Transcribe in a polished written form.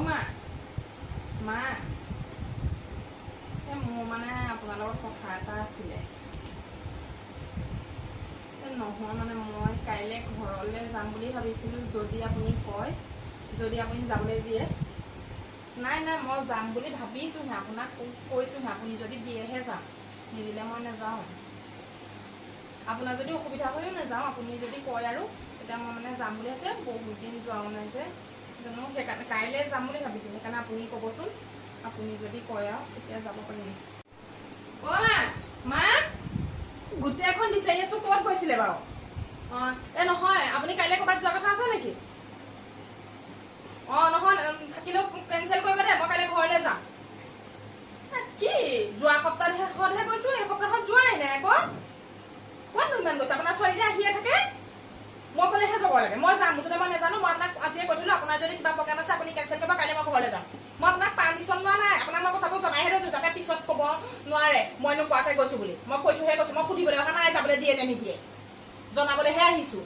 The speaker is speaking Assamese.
মা মা মোৰ মানে আপোনাৰ লগত কথা এটা আছিলে নহয় মানে মই কাইলৈ ঘৰলৈ যাম বুলি ভাবিছিলোঁ যদি আপুনি কয় যদি আপুনি যাবলৈ দিয়ে নাই নাই মই যাম বুলি ভাবিছোঁহে আপোনাক কৈছোঁহে আপুনি যদি দিয়েহে যাম নিদিলে মই নাযাওঁ আপোনাৰ যদি অসুবিধা হৈও নাযাওঁ আপুনি যদি কয় আৰু তেতিয়া মই মানে যাম বুলি আছে বহুত দিন যোৱাও নাই যে জানো সেইকাৰণে কাইলৈ যাম বুলি ভাবিছোঁ সেইকাৰণে আপুনি ক'বচোন আপুনি যদি কয় আৰু তেতিয়া যাব পাৰিম অ' মা গোটেই এখন বিচাৰি আছোঁ ক'ত গৈছিলে বাৰু অঁ এই নহয় আপুনি কাইলৈ ক'ৰবাত যোৱা কথা আছে নেকি অঁ নহয় থাকিলেও কেঞ্চেল কৰিব দে মই কাইলৈ ঘৰলৈ যাম কি যোৱা সপ্তাহতহে গৈছোঁ এই সপ্তাহত যোৱাই নাই আকৌ ক'তনো ইমান গৈছে আপোনাৰ ছোৱালী যে আহিয়ে থাকে মই ক'লেহে যাব লাগে মই যাম মুঠতে মই নাজানো মই আপোনাক আজিয়ে কৈ থলোঁ আপোনাৰ যদি কিবা প্ৰগ্ৰাম আছে আপুনি কেঞ্চেল কৰিব কাইলৈ মই ঘৰলৈ যাম মই আপোনাক পাৰ্মিশ্যন লোৱা নাই আপোনাক মই কথাটো জনাইহে থৈছোঁ যাতে পিছত ক'ব নোৱাৰে মই নোকোৱাকৈ গৈছোঁ বুলি মই কৈ থৈহে গৈছোঁ মই সুধিবলৈ অহা নাই যাবলৈ দিয়ে নে নিদিয়ে জনাবলৈহে আহিছোঁ